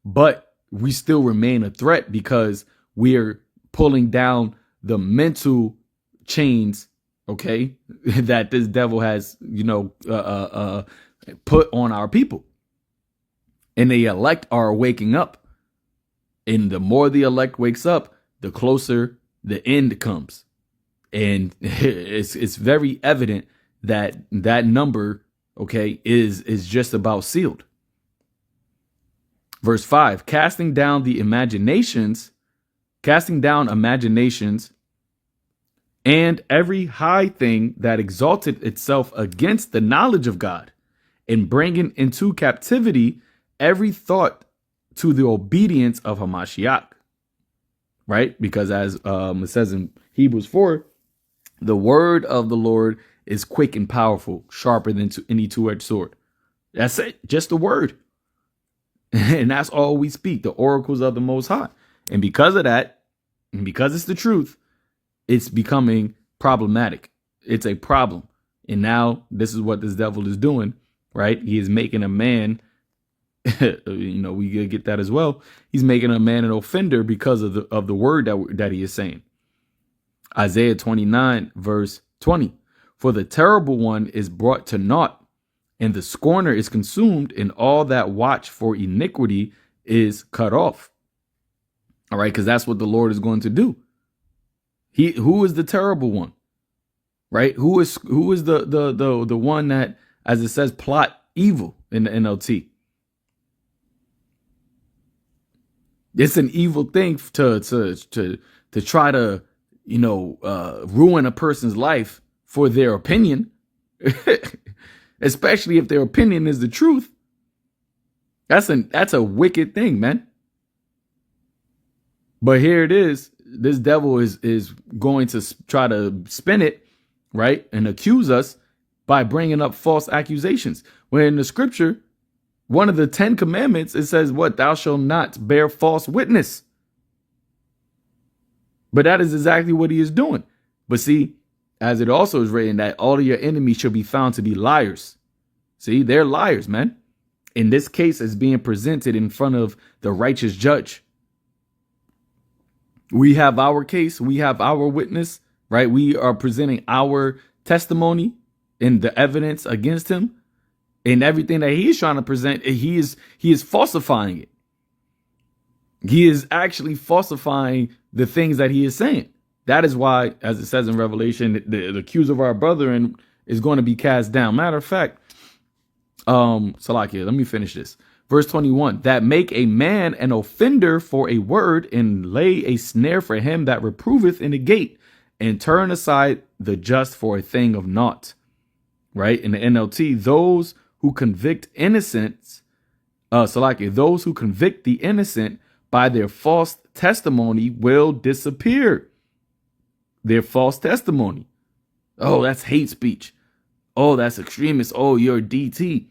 [SPEAKER 6] but we still remain a threat because we're pulling down the mental chains, okay, that this devil has, put on our people. And the elect are waking up. And the more the elect wakes up, the closer the end comes. And it's very evident that that number, okay, is just about sealed. Verse 5, casting down imaginations and every high thing that exalted itself against the knowledge of God, and bringing into captivity every thought to the obedience of Hamashiach. Right? Because as it says in Hebrews 4, the word of the Lord is quick and powerful, sharper than any two-edged sword. That's it. Just the word. And that's all we speak, the oracles of the Most High. And because of that, and because it's the truth, it's becoming problematic. It's a problem. And now this is what this devil is doing, right? He is making a man, we get that as well. He's making a man an offender because of the word that he is saying. Isaiah 29 verse 20, for the terrible one is brought to naught, and the scorner is consumed, and all that watch for iniquity is cut off. All right, because that's what the Lord is going to do. Who is the terrible one? Right? Who is the one that, as it says, plot evil in the NLT? It's an evil thing to try to, ruin a person's life for their opinion, especially if their opinion is the truth. That's a wicked thing, man. But here it is. This devil is going to try to spin it, right, and accuse us by bringing up false accusations. When in the scripture, one of the 10 commandments, it says, what? Thou shalt not bear false witness. But that is exactly what he is doing. But see, as it also is written, that all of your enemies shall be found to be liars. See, they're liars, man. in this case is being presented in front of the righteous judge. We have our case. We have our witness, right? We are presenting our testimony and the evidence against him, and everything that he's trying to present. He is falsifying it. He is actually falsifying the things that he is saying. That is why, as it says in Revelation, the accuser of our brethren is going to be cast down. Matter of fact, Salakia, let me finish this. Verse 21, that make a man an offender for a word, and lay a snare for him that reproveth in the gate, and turn aside the just for a thing of naught. Right? In the NLT, those who convict innocents, Salakia, those who convict the innocent by their false testimony will disappear. Their false testimony. Oh, that's hate speech. Oh, that's extremist. Oh, you're a DT.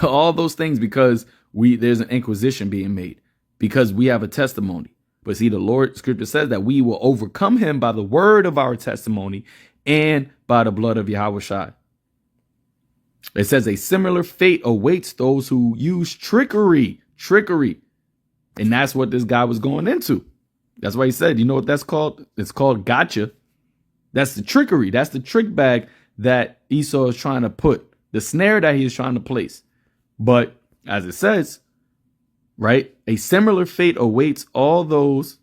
[SPEAKER 6] All those things because there's an inquisition being made because we have a testimony. But see, the Lord scripture says that we will overcome him by the word of our testimony and by the blood of Yahushua. It says a similar fate awaits those who use trickery. And that's what this guy was going into. That's why he said, you know what that's called? It's called gotcha. That's the trickery. That's the trick bag that Esau is trying to put, the snare that he is trying to place. But as it says, right, a similar fate awaits those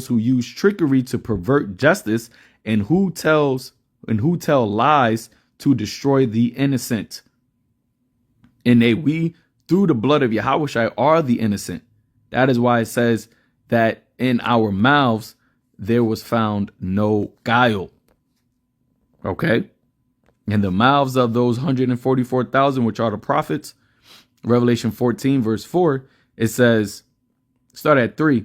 [SPEAKER 6] who use trickery to pervert justice and who tell lies to destroy the innocent. And we, through the blood of Yahushua, are the innocent. That is why it says that in our mouths there was found no guile. Okay? In the mouths of those 144,000, which are the prophets, Revelation 14, verse 4, it says, start at 3,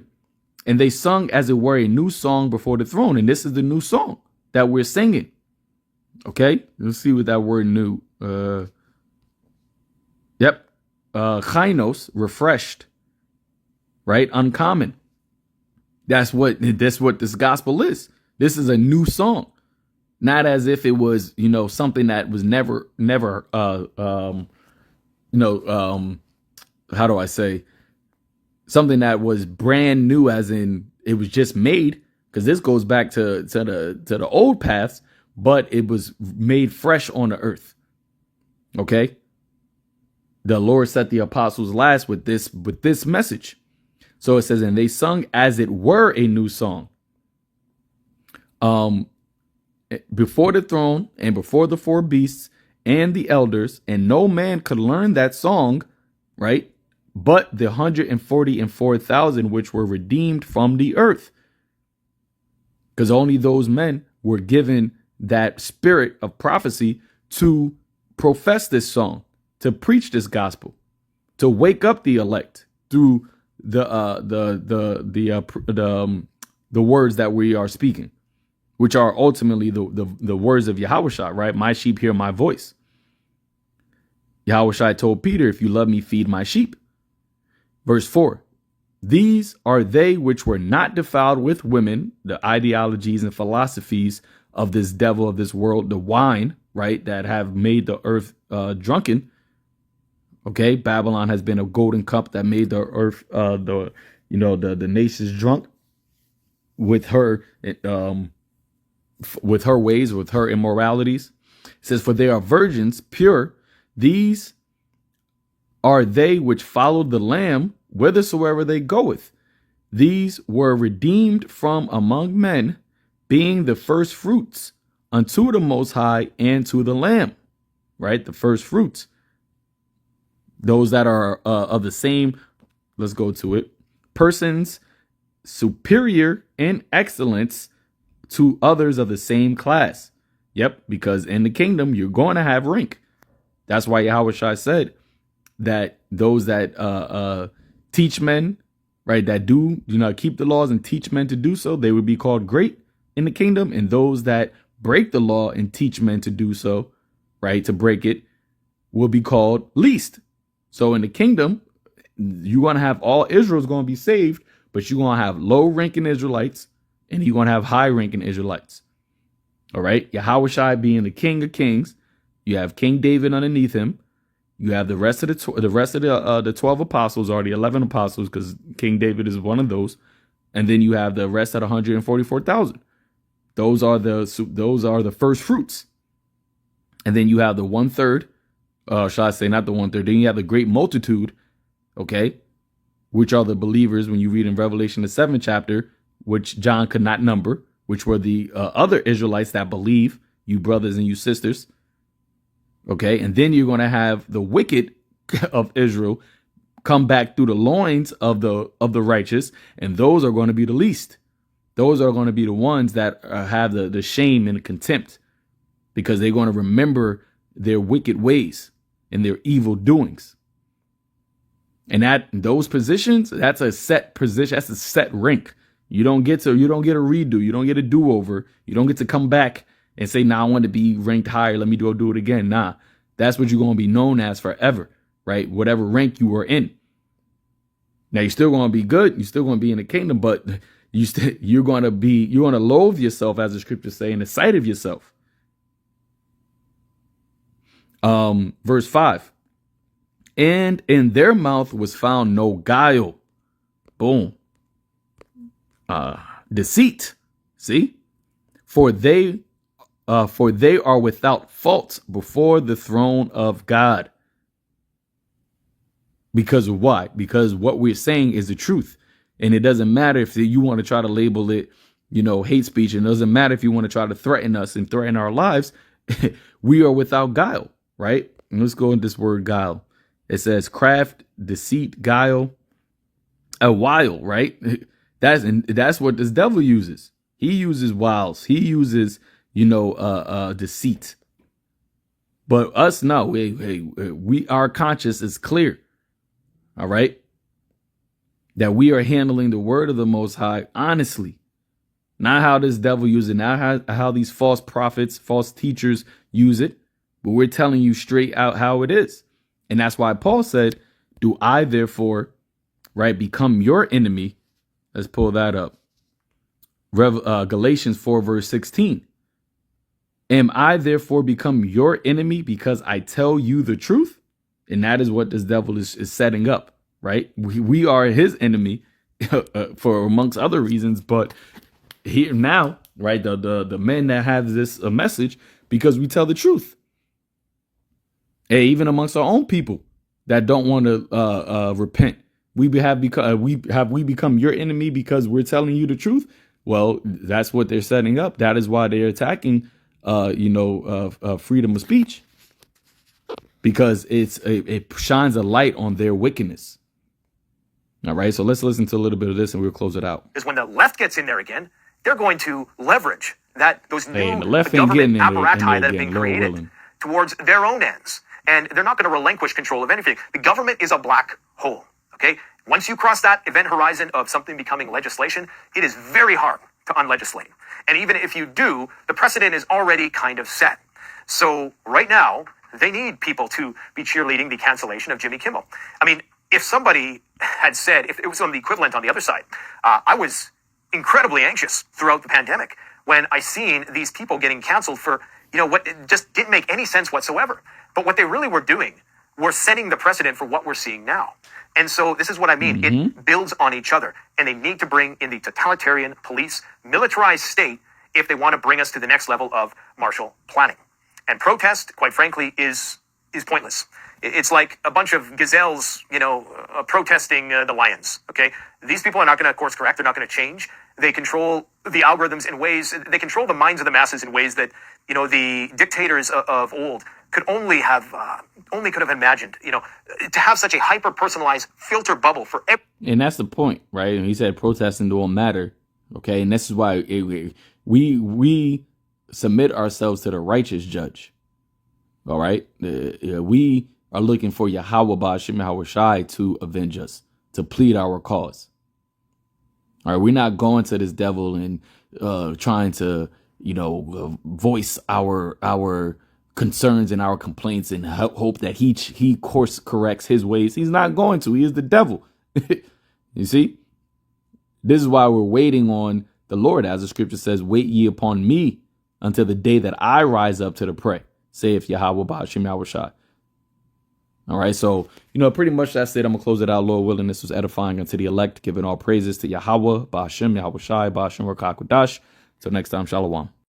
[SPEAKER 6] and they sung as it were a new song before the throne. And this is the new song that we're singing. Okay? Let's see what that word new. Chainos, refreshed. Right? Uncommon. That's what this gospel is. This is a new song. Not as if it was, something that was never, how do I say? Something that was brand new, as in it was just made, because this goes back to the old paths, but it was made fresh on the earth. Okay? The Lord set the apostles last with this message. So it says, and they sung as it were a new song. Before the throne and before the four beasts and the elders, and no man could learn that song, right? But the 144,000 which were redeemed from the earth. Because only those men were given that spirit of prophecy to profess this song, to preach this gospel, to wake up the elect through the words that we are speaking, which are ultimately the words of Yahushua, right? My sheep hear my voice. Yahushua told Peter, if you love me, feed my sheep. Verse 4, these are they which were not defiled with women, the ideologies and philosophies of this devil of this world, the wine, right, that have made the earth drunken. Okay, Babylon has been a golden cup that made the earth, the nations drunk with her ways, with her immoralities. It says, for they are virgins pure. These are they which followed the Lamb whithersoever they goeth. These were redeemed from among men, being the first fruits unto the Most High and to the Lamb. Right, the first fruits. Those that are of the same, let's go to it, persons superior in excellence to others of the same class. Yep, because in the kingdom, you're going to have rank. That's why Yahushua said that those that teach men, right, that do not keep the laws and teach men to do so, they would be called great in the kingdom. And those that break the law and teach men to do so, right, to break it, will be called least. So in the kingdom, you're going to have all Israel's going to be saved, but you're going to have low-ranking Israelites and you're going to have high-ranking Israelites. All right. Yahushua being the King of Kings. You have King David underneath him. You have the rest of the 12 apostles, or the 11 apostles, because King David is one of those, and then you have the rest of the 144,000. Those are the first fruits, and then you have the 1/3. Shall I say not the 1/3? Then you have the great multitude, okay, which are the believers. When you read in Revelation the 7th chapter, which John could not number, which were the other Israelites that believe, you brothers and you sisters. Okay, and then you're going to have the wicked of Israel come back through the loins of the righteous, and those are going to be the least. Those are going to be the ones that have the shame and the contempt, because they're going to remember their wicked ways and their evil doings. And those positions, that's a set position. That's a set rank. You don't get a redo. You don't get a do-over. You don't get to come back and say, nah, I want to be ranked higher. Let me do it again. Nah, that's what you're going to be known as forever, right? Whatever rank you are in. Now, you're still going to be good. You're still going to be in the kingdom, but you're going to loathe yourself, as the scriptures say, in the sight of yourself. Verse 5. And in their mouth was found no guile. Boom. Deceit. See? For they are without fault before the throne of God. Because of why? Because what we're saying is the truth. And it doesn't matter if you want to try to label it, hate speech. It doesn't matter if you want to try to threaten us and threaten our lives. We are without guile, right? And let's go into this word guile. It says craft, deceit, guile, a wile, right? That's what this devil uses. He uses wiles. He uses, deceit. But us, no, our conscience is clear. All right. That we are handling the word of the Most High honestly. Not how this devil uses it, not how these false prophets, false teachers use it, but we're telling you straight out how it is. And that's why Paul said, do I therefore, right, become your enemy? Let's pull that up. Galatians 4 verse 16. Am I therefore become your enemy because I tell you the truth? And that is what this devil is setting up, right? We are his enemy for amongst other reasons, but here now, right, the men that have this message because we tell the truth. Hey, even amongst our own people that don't want to repent, we become your enemy because we're telling you the truth. Well, that's what they're setting up. That is why they're attacking, freedom of speech, because it shines a light on their wickedness. All right, so let's listen to a little bit of this and we'll close it out.
[SPEAKER 7] Is when the left gets in there again, they're going to leverage those new
[SPEAKER 6] the left
[SPEAKER 7] government
[SPEAKER 6] ain't
[SPEAKER 7] apparati
[SPEAKER 6] getting
[SPEAKER 7] that have been
[SPEAKER 6] Lord
[SPEAKER 7] created
[SPEAKER 6] willing.
[SPEAKER 7] towards their own ends. And they're not going to relinquish control of anything. The government is a black hole. Okay. Once you cross that event horizon of something becoming legislation, it is very hard to unlegislate. And even if you do, the precedent is already kind of set. So right now, they need people to be cheerleading the cancellation of Jimmy Kimmel. I mean, if somebody had said, if it was on the equivalent on the other side, I was incredibly anxious throughout the pandemic when I seen these people getting canceled for, what just didn't make any sense whatsoever. But what they really were doing were setting the precedent for what we're seeing now. And so this is what I mean. Mm-hmm. It builds on each other. And they need to bring in the totalitarian police, militarized state if they want to bring us to the next level of Marshall planning. And protest, quite frankly, is pointless. It's like a bunch of gazelles, protesting the lions. Okay, these people are not going to course correct. They're not going to change. They control the algorithms in ways. They control the minds of the masses in ways that the dictators of old could only could have imagined. To have such a hyper personalized filter bubble for every.
[SPEAKER 6] And that's the point, right? And he said protesting don't matter. Okay, and this is why we submit ourselves to the righteous judge. All right, we are looking for Yahweh Ba'ashem Yahweh Shai to avenge us, to plead our cause. All right, we're not going to this devil and trying to, voice our concerns and our complaints and hope that he course corrects his ways. He's not going to. He is the devil. You see, this is why we're waiting on the Lord, as the scripture says, "Wait ye upon me until the day that I rise up to the prey," saith Yahweh Ba'ashem Yahweh Shai. All right, so, pretty much that's it. I'm going to close it out. Lord willing, this was edifying unto the elect, giving all praises to Yahweh, Ba'ashem, Yahweh Shai, Ba'ashem, Rakakwadash. Till next time, Shalom.